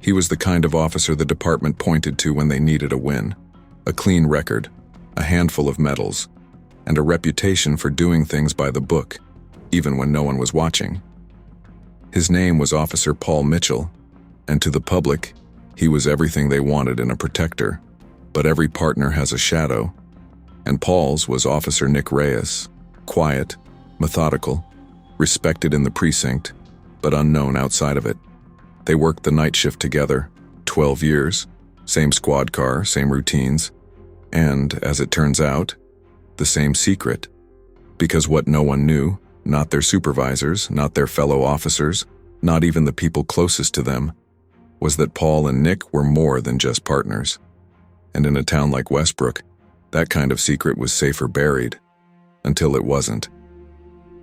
He was the kind of officer the department pointed to when they needed a win. A clean record, a handful of medals, and a reputation for doing things by the book, even when no one was watching. His name was Officer Paul Mitchell, and to the public, he was everything they wanted in a protector. But every partner has a shadow, and Paul's was Officer Nick Reyes, quiet, methodical, respected in the precinct, but unknown outside of it. They worked the night shift together, 12 years, same squad car, same routines, and, as it turns out, the same secret. Because what no one knew, not their supervisors, not their fellow officers, not even the people closest to them, was that Paul and Nick were more than just partners. And in a town like Westbrook, that kind of secret was safer buried, until it wasn't.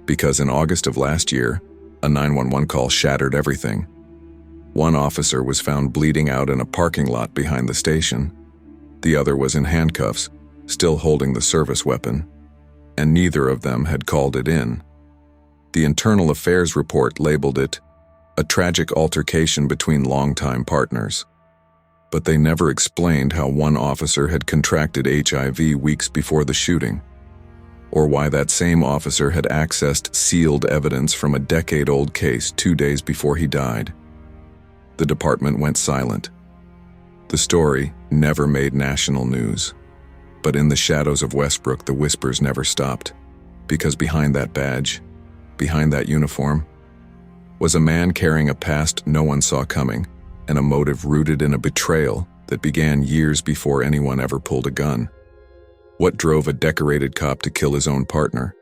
Because in August of last year, a 911 call shattered everything. One officer was found bleeding out in a parking lot behind the station. The other was in handcuffs, still holding the service weapon, and neither of them had called it in. The Internal Affairs report labeled it a tragic altercation between longtime partners. But they never explained how one officer had contracted HIV weeks before the shooting, or why that same officer had accessed sealed evidence from a decade-old case 2 days before he died. The department went silent. The story never made national news. But in the shadows of Westbrook, the whispers never stopped, because behind that badge, behind that uniform, was a man carrying a past no one saw coming, and a motive rooted in a betrayal that began years before anyone ever pulled a gun. What drove a decorated cop to kill his own partner?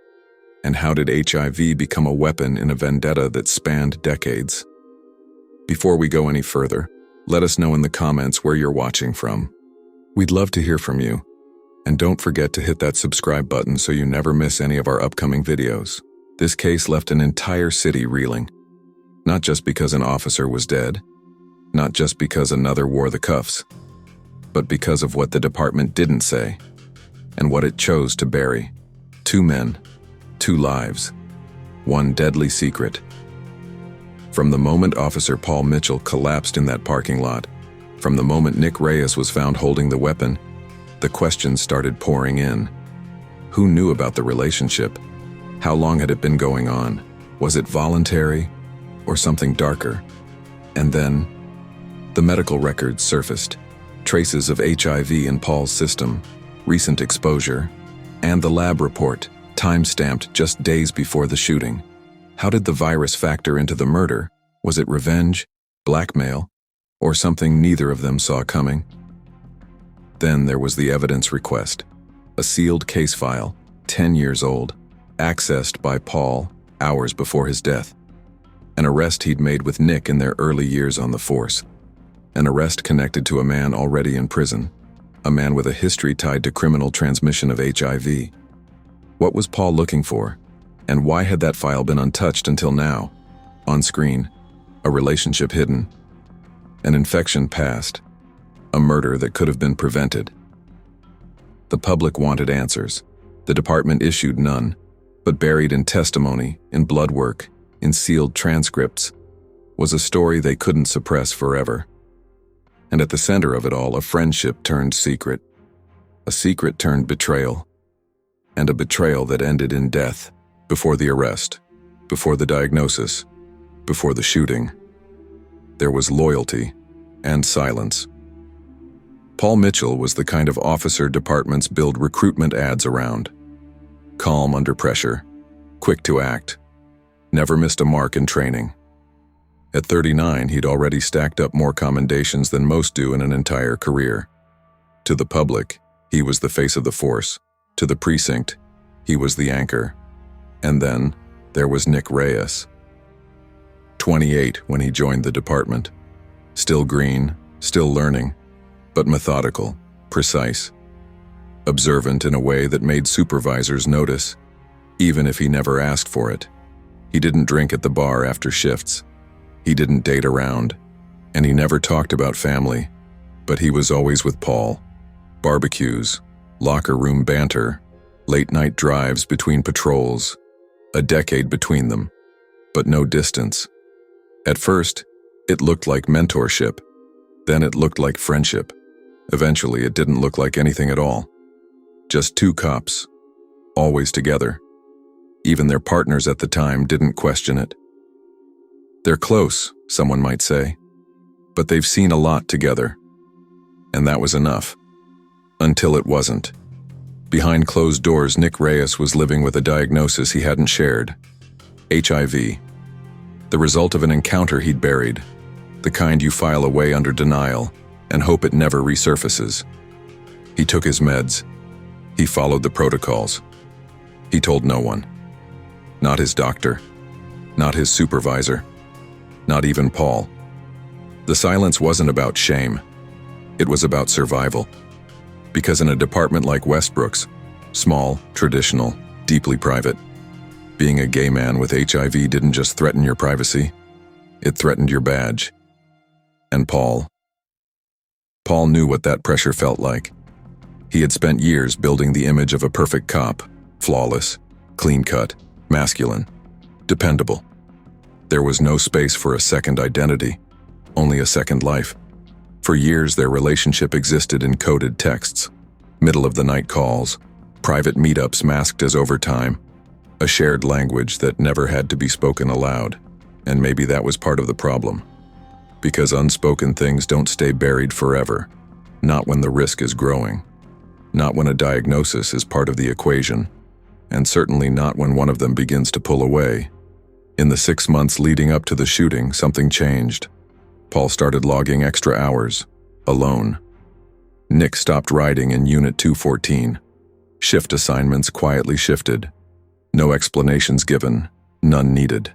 And how did HIV become a weapon in a vendetta that spanned decades? Before we go any further, let us know in the comments where you're watching from. We'd love to hear from you. And don't forget to hit that subscribe button so you never miss any of our upcoming videos. This case left an entire city reeling. Not just because an officer was dead, not just because another wore the cuffs, but because of what the department didn't say, and what it chose to bury. 2 men, 2 lives, 1 deadly secret. From the moment Officer Paul Mitchell collapsed in that parking lot, from the moment Nick Reyes was found holding the weapon, the questions started pouring in. Who knew about the relationship? How long had it been going on? Was it voluntary or something darker? And then, the medical records surfaced. Traces of HIV in Paul's system, recent exposure, and the lab report, time-stamped just days before the shooting. How did the virus factor into the murder? Was it revenge, blackmail, or something neither of them saw coming? Then there was the evidence request, a sealed case file, 10 years old, accessed by Paul hours before his death. An arrest he'd made with Nick in their early years on the force. An arrest connected to a man already in prison, a man with a history tied to criminal transmission of HIV. What was Paul looking for? And why had that file been untouched until now? On screen, a relationship hidden, an infection passed, a murder that could have been prevented. The public wanted answers. The department issued none, but buried in testimony, in blood work, in sealed transcripts, was a story they couldn't suppress forever. And at the center of it all, a friendship turned secret. A secret turned betrayal. And a betrayal that ended in death, before the arrest, before the diagnosis, before the shooting. There was loyalty and silence. Paul Mitchell was the kind of officer departments build recruitment ads around. Calm under pressure, quick to act, never missed a mark in training. At 39, he'd already stacked up more commendations than most do in an entire career. To the public, he was the face of the force. To the precinct, he was the anchor. And then, there was Nick Reyes. 28 when he joined the department. Still green, still learning, but methodical, precise. Observant in a way that made supervisors notice, even if he never asked for it. He didn't drink at the bar after shifts. He didn't date around, and he never talked about family, but he was always with Paul. Barbecues, locker room banter, late-night drives between patrols, a decade between them, but no distance. At first, it looked like mentorship, Then it looked like friendship. Eventually, it didn't look like anything at all. Just two cops, always together. Even their partners at the time didn't question it. They're close, someone might say, but they've seen a lot together. And that was enough. Until it wasn't. Behind closed doors, Nick Reyes was living with a diagnosis he hadn't shared. HIV. The result of an encounter he'd buried. The kind you file away under denial and hope it never resurfaces. He took his meds. He followed the protocols. He told no one. Not his doctor. Not his supervisor. Not even Paul. The silence wasn't about shame. It was about survival. Because in a department like Westbrook's, small, traditional, deeply private, being a gay man with HIV didn't just threaten your privacy, it threatened your badge. And Paul knew what that pressure felt like. He had spent years building the image of a perfect cop, flawless, clean-cut, masculine, dependable. There was no space for a second identity, only a second life. For years, their relationship existed in coded texts, middle-of-the-night calls, private meetups masked as overtime, a shared language that never had to be spoken aloud. And maybe that was part of the problem. Because unspoken things don't stay buried forever, not when the risk is growing, not when a diagnosis is part of the equation, and certainly not when one of them begins to pull away. In the 6 months leading up to the shooting, something changed. Paul started logging extra hours, alone. Nick stopped riding in Unit 214. Shift assignments quietly shifted. No explanations given, none needed.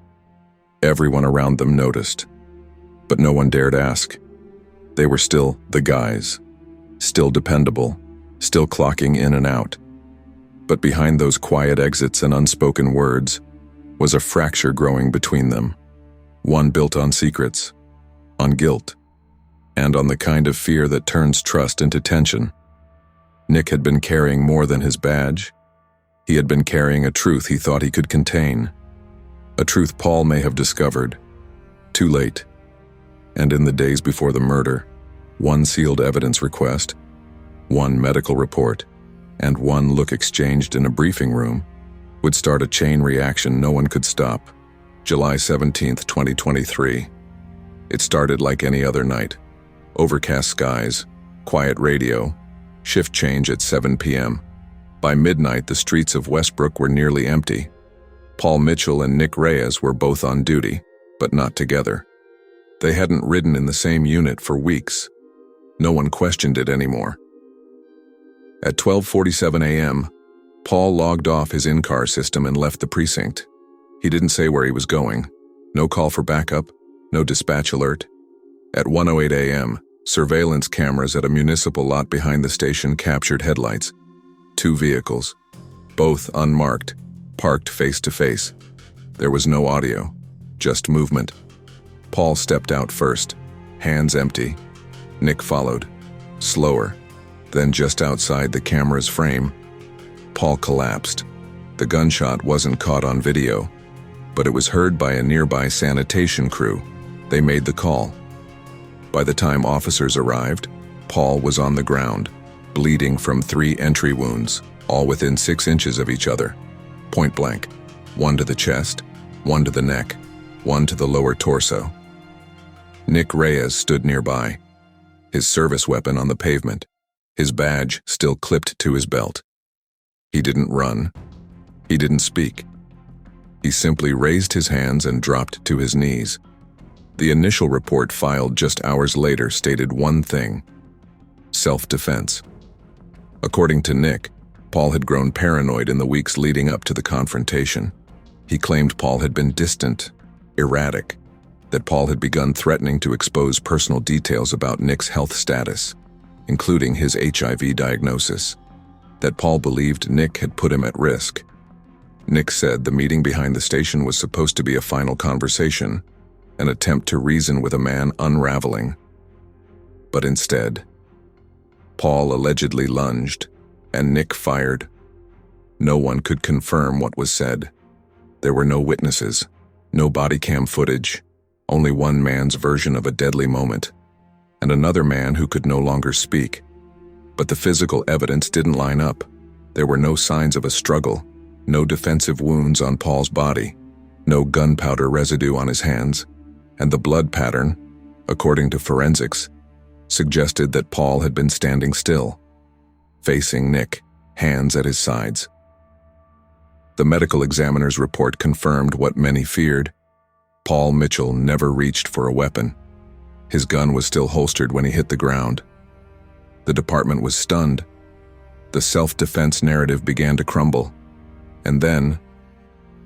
Everyone around them noticed. But no one dared ask. They were still the guys, still dependable, still clocking in and out. But behind those quiet exits and unspoken words was a fracture growing between them. One built on secrets, on guilt, and on the kind of fear that turns trust into tension. Nick had been carrying more than his badge. He had been carrying a truth he thought he could contain. A truth Paul may have discovered. Too late. And in the days before the murder, one sealed evidence request, one medical report, and one look exchanged in a briefing room would start a chain reaction no one could stop. July 17, 2023. It started like any other night. Overcast skies, quiet radio, shift change at 7 p.m. By midnight, the streets of Westbrook were nearly empty. Paul Mitchell and Nick Reyes were both on duty, but not together. They hadn't ridden in the same unit for weeks. No one questioned it anymore. At 12:47 a.m., Paul logged off his in-car system and left the precinct. He didn't say where he was going. No call for backup, no dispatch alert. At 1:08 a.m., surveillance cameras at a municipal lot behind the station captured headlights. 2 vehicles, both unmarked, parked face to face. There was no audio, just movement. Paul stepped out first, hands empty. Nick followed, slower. Then just outside the camera's frame, Paul collapsed. The gunshot wasn't caught on video, but it was heard by a nearby sanitation crew. They made the call. By the time officers arrived, Paul was on the ground, bleeding from 3 entry wounds, all within 6 inches of each other. Point blank. 1 to the chest, 1 to the neck, 1 to the lower torso. Nick Reyes stood nearby, his service weapon on the pavement, his badge still clipped to his belt. He didn't run. He didn't speak. He simply raised his hands and dropped to his knees. The initial report filed just hours later stated one thing: self-defense. According to Nick, Paul had grown paranoid in the weeks leading up to the confrontation. He claimed Paul had been distant, erratic, that Paul had begun threatening to expose personal details about Nick's health status, including his HIV diagnosis, that Paul believed Nick had put him at risk. Nick said the meeting behind the station was supposed to be a final conversation, an attempt to reason with a man unraveling. But instead, Paul allegedly lunged, and Nick fired. No one could confirm what was said. There were no witnesses, no body cam footage, only one man's version of a deadly moment. and another man who could no longer speak. But the physical evidence didn't line up. There were no signs of a struggle, no defensive wounds on Paul's body, no gunpowder residue on his hands, and the blood pattern, according to forensics, suggested that Paul had been standing still, facing Nick, hands at his sides. The medical examiner's report confirmed what many feared. Paul Mitchell never reached for a weapon. His gun was still holstered when he hit the ground. The department was stunned. The self-defense narrative began to crumble. And then,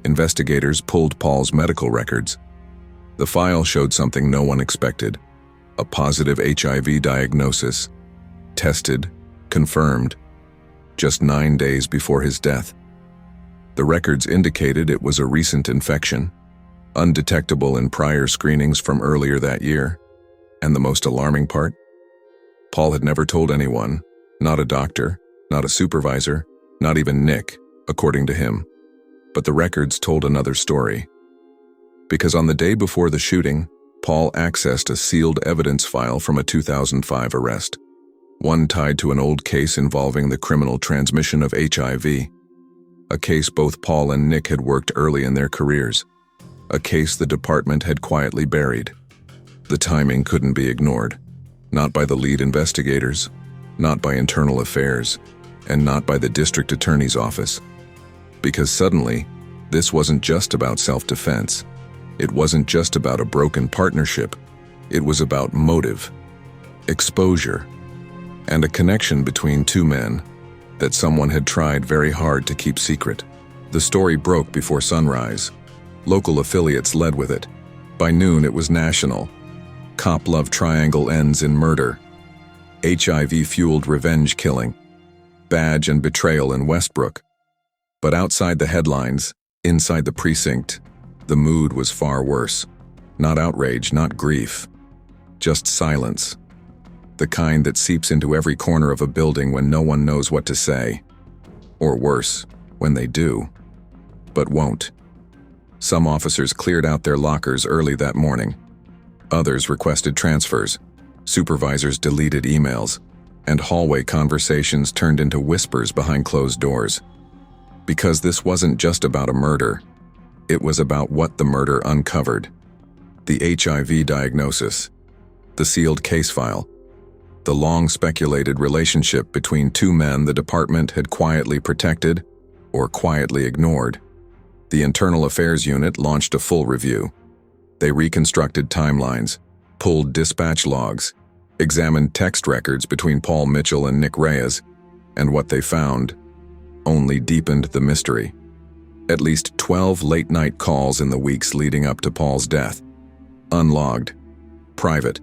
investigators pulled Paul's medical records. The file showed something no one expected: a positive HIV diagnosis, tested, confirmed, just 9 days before his death. The records indicated it was a recent infection, undetectable in prior screenings from earlier that year. And the most alarming part? Paul had never told anyone, not a doctor, not a supervisor, not even Nick, according to him. But the records told another story. Because on the day before the shooting, Paul accessed a sealed evidence file from a 2005 arrest, one tied to an old case involving the criminal transmission of HIV, a case both Paul and Nick had worked early in their careers, a case the department had quietly buried. The timing couldn't be ignored, not by the lead investigators, not by internal affairs, and not by the district attorney's office. Because suddenly, this wasn't just about self-defense. It wasn't just about a broken partnership. It was about motive, exposure, and a connection between two men that someone had tried very hard to keep secret. The story broke before sunrise. Local affiliates led with it. By noon, it was national. Cop love triangle ends in murder. HIV-fueled revenge killing. Badge and betrayal in Westbrook. But outside the headlines, inside the precinct, the mood was far worse. Not outrage, not grief. Just silence. The kind that seeps into every corner of a building when no one knows what to say. Or worse, when they do, but won't. Some officers cleared out their lockers early that morning. Others requested transfers. Supervisors deleted emails, and hallway conversations turned into whispers behind closed doors. Because this wasn't just about a murder. It was about what the murder uncovered. The HIV diagnosis, the sealed case file, the long-speculated relationship between two men the department had quietly protected or quietly ignored. The Internal Affairs Unit launched a full review. They reconstructed timelines, pulled dispatch logs, examined text records between Paul Mitchell and Nick Reyes, and what they found only deepened the mystery. At least 12 late-night calls in the weeks leading up to Paul's death. Unlogged, private,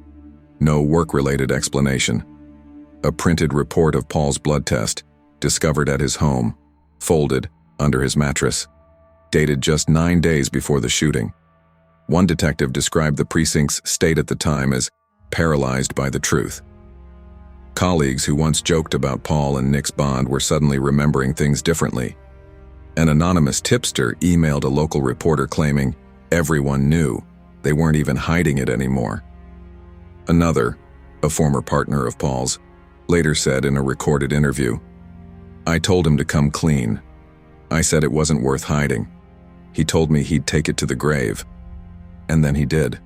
no work-related explanation. A printed report of Paul's blood test, discovered at his home, folded under his mattress, dated just 9 days before the shooting. One detective described the precinct's state at the time as paralyzed by the truth. Colleagues who once joked about Paul and Nick's bond were suddenly remembering things differently. An anonymous tipster emailed a local reporter claiming everyone knew, they weren't even hiding it anymore. Another, a former partner of Paul's, later said in a recorded interview, "I told him to come clean. I said it wasn't worth hiding. He told me he'd take it to the grave. And then he did."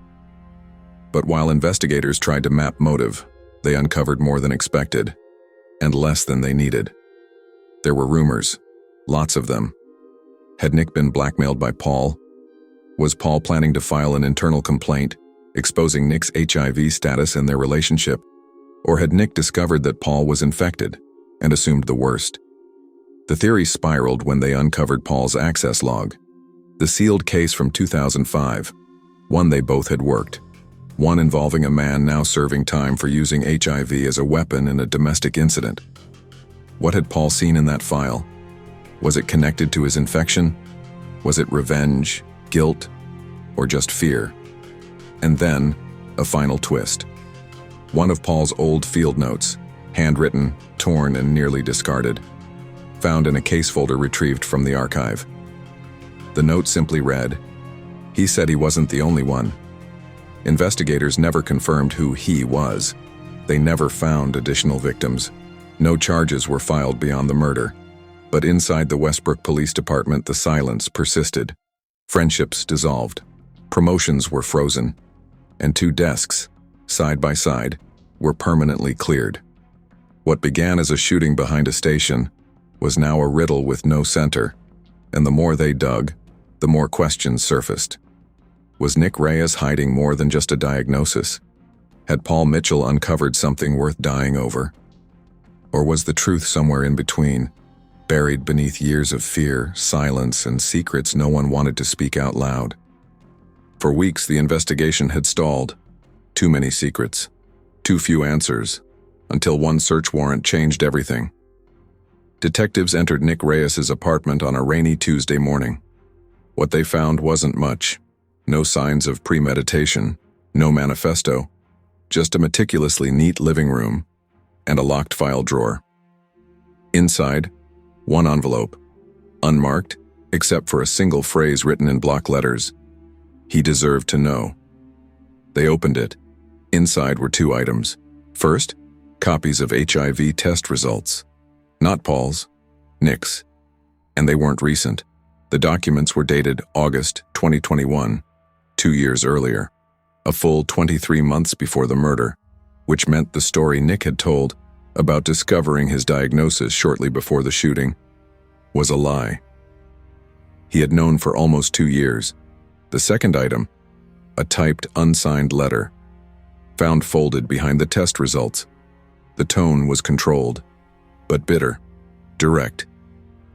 But while investigators tried to map motive, they uncovered more than expected, and less than they needed. There were rumors, lots of them. Had Nick been blackmailed by Paul? Was Paul planning to file an internal complaint, exposing Nick's HIV status and their relationship? Or had Nick discovered that Paul was infected and assumed the worst? The theory spiraled when they uncovered Paul's access log, the sealed case from 2005, one they both had worked, one involving a man now serving time for using HIV as a weapon in a domestic incident. What had Paul seen in that file? Was it connected to his infection? Was it revenge, guilt, or just fear? And then, a final twist. One of Paul's old field notes, handwritten, torn, and nearly discarded, found in a case folder retrieved from the archive. The note simply read, "He said he wasn't the only one." Investigators never confirmed who he was, They never found additional victims. No charges were filed beyond the murder. But inside the Westbrook Police Department, the silence persisted. Friendships dissolved. Promotions were frozen. And 2 desks, side by side, were permanently cleared. What began as a shooting behind a station was now a riddle with no center, and the more they dug, the more questions surfaced. Was Nick Reyes hiding more than just a diagnosis? Had Paul Mitchell uncovered something worth dying over? Or was the truth somewhere in between, buried beneath years of fear, silence, and secrets no one wanted to speak out loud? For weeks, the investigation had stalled. Too many secrets, too few answers, until one search warrant changed everything. Detectives entered Nick Reyes' apartment on a rainy Tuesday morning. What they found wasn't much. No signs of premeditation, no manifesto, just a meticulously neat living room and a locked file drawer. Inside, one envelope, unmarked except for a single phrase written in block letters. He deserved to know. They opened it. Inside were 2 items. First, copies of HIV test results. Not Paul's, Nick's. And they weren't recent. The documents were dated August 2021, 2 years earlier, a full 23 months before the murder, which meant the story Nick had told about discovering his diagnosis shortly before the shooting was a lie. He had known for almost 2 years. The second item, a typed, unsigned letter, found folded behind the test results. The tone was controlled, but bitter, direct,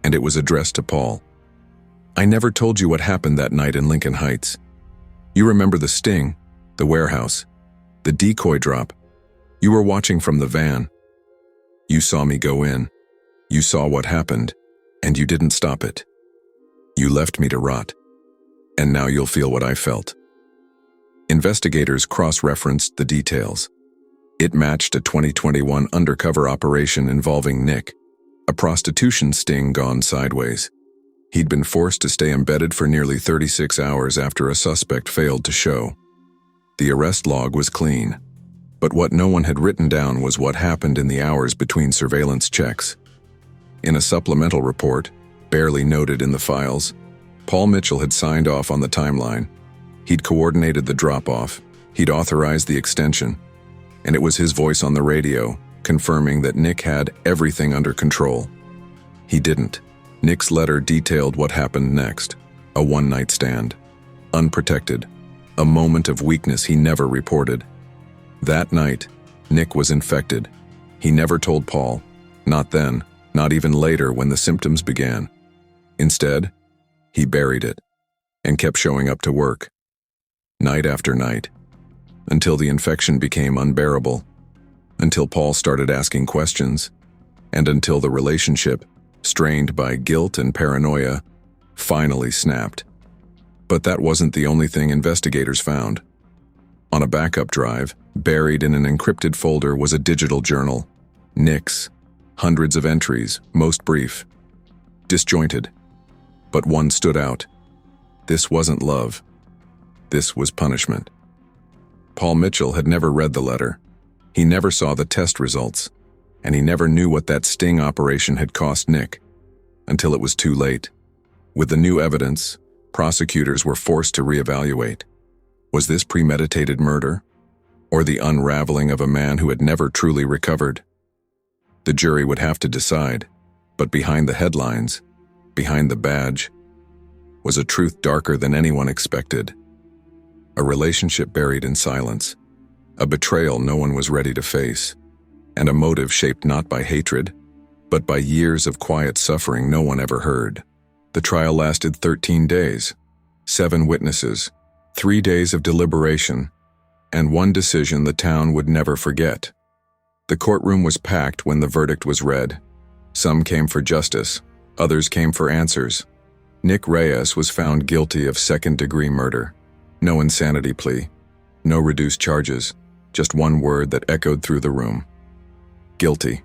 and it was addressed to Paul. I never told you what happened that night in Lincoln Heights. You remember the sting, the warehouse, the decoy drop. You were watching from the van. You saw me go in. You saw what happened, and you didn't stop it. You left me to rot. And now you'll feel what I felt. Investigators cross-referenced the details. It matched a 2021 undercover operation involving Nick, a prostitution sting gone sideways. He'd been forced to stay embedded for nearly 36 hours after a suspect failed to show. The arrest log was clean, but what no one had written down was what happened in the hours between surveillance checks. In a supplemental report, barely noted in the files, Paul Mitchell had signed off on the timeline. He'd coordinated the drop-off, he'd authorized the extension, and it was his voice on the radio, confirming that Nick had everything under control. He didn't. Nick's letter detailed what happened next, a one-night stand, unprotected, a moment of weakness he never reported. That night, Nick was infected. He never told Paul, not then, not even later when the symptoms began. Instead, he buried it and kept showing up to work, night after night, until the infection became unbearable, until Paul started asking questions, and until the relationship, strained by guilt and paranoia, finally snapped. But that wasn't the only thing investigators found. On a backup drive, buried in an encrypted folder, was a digital journal, Nick's, hundreds of entries, most brief, disjointed. But one stood out. This wasn't love. This was punishment. Paul Mitchell had never read the letter. He never saw the test results, and he never knew what that sting operation had cost Nick, until it was too late. With the new evidence, prosecutors were forced to reevaluate. Was this premeditated murder, or the unraveling of a man who had never truly recovered? The jury would have to decide, but behind the headlines, behind the badge, was a truth darker than anyone expected. A relationship buried in silence, a betrayal no one was ready to face, and a motive shaped not by hatred, but by years of quiet suffering no one ever heard. The trial lasted 13 days, 7 witnesses, 3 days of deliberation, and one decision the town would never forget. The courtroom was packed when the verdict was read. Some came for justice, others came for answers. Nick Reyes was found guilty of second-degree murder. No insanity plea, no reduced charges, just one word that echoed through the room. Guilty.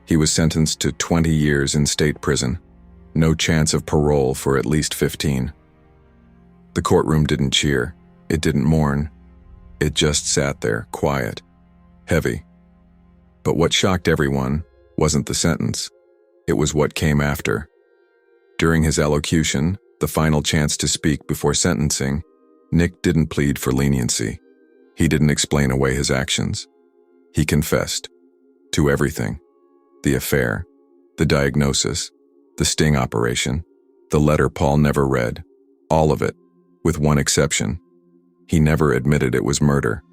He was sentenced to 20 years in state prison, no chance of parole for at least 15. The courtroom didn't cheer, it didn't mourn, it just sat there, quiet, heavy. But what shocked everyone wasn't the sentence. It was what came after. During his elocution, the final chance to speak before sentencing, Nick didn't plead for leniency. He didn't explain away his actions. He confessed to everything. The affair, the diagnosis, the sting operation, the letter Paul never read, all of it, with one exception. He never admitted it was murder.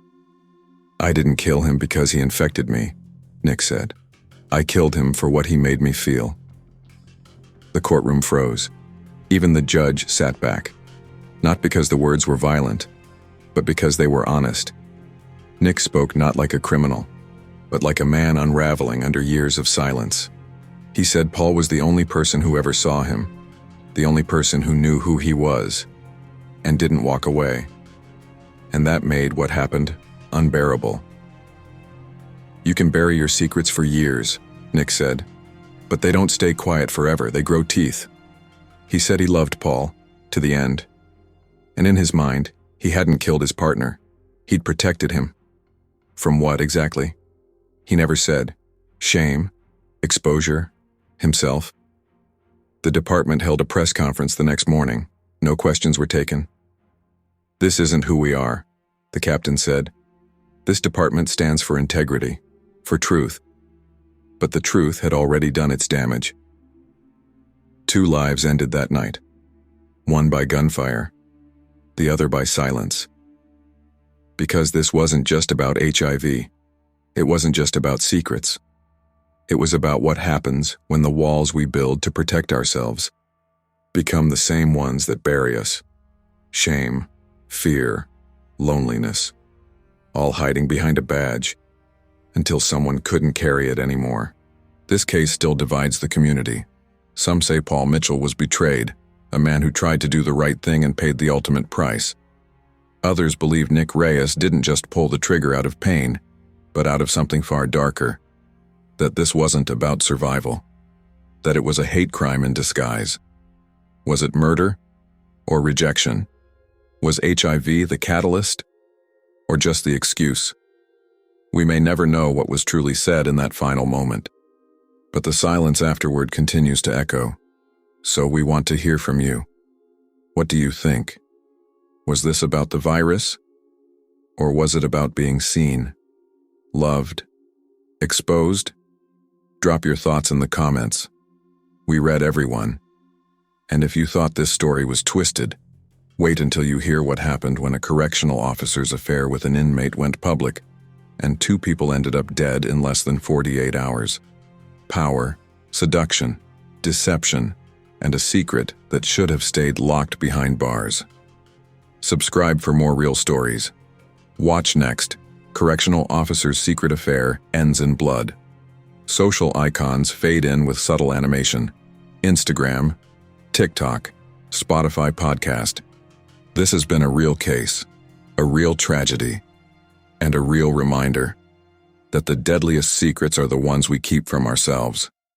"I didn't kill him because he infected me," Nick said. "I killed him for what he made me feel." The courtroom froze. Even the judge sat back. Not because the words were violent, but because they were honest. Nick spoke not like a criminal, but like a man unraveling under years of silence. He said Paul was the only person who ever saw him, the only person who knew who he was, and didn't walk away. And that made what happened unbearable. "You can bury your secrets for years," Nick said, "but they don't stay quiet forever, they grow teeth." He said he loved Paul, to the end. And in his mind, he hadn't killed his partner. He'd protected him. From what exactly? He never said. Shame? Exposure? Himself? The department held a press conference the next morning. No questions were taken. "This isn't who we are," the captain said. "This department stands for integrity, for truth." But the truth had already done its damage. 2 lives ended that night. One by gunfire, the other by silence. Because this wasn't just about HIV. It wasn't just about secrets. It was about what happens when the walls we build to protect ourselves become the same ones that bury us. Shame, fear, loneliness, all hiding behind a badge until someone couldn't carry it anymore. This case still divides the community. Some say Paul Mitchell was betrayed, a man who tried to do the right thing and paid the ultimate price. Others believe Nick Reyes didn't just pull the trigger out of pain, but out of something far darker. That this wasn't about survival. That it was a hate crime in disguise. Was it murder or rejection? Was HIV the catalyst or just the excuse? We may never know what was truly said in that final moment, but the silence afterward continues to echo. So we want to hear from you. What do you think? Was this about the virus? Or was it about being seen, loved, exposed? Drop your thoughts in the comments. We read everyone. And if you thought this story was twisted, wait until you hear what happened when a correctional officer's affair with an inmate went public, and 2 people ended up dead in less than 48 hours. Power, seduction, deception, and a secret that should have stayed locked behind bars. Subscribe for more real stories. Watch next. Correctional officer's secret affair ends in blood. Social icons fade in with subtle animation. Instagram, TikTok, Spotify podcast. This has been a real case, a real tragedy, and a real reminder that the deadliest secrets are the ones we keep from ourselves.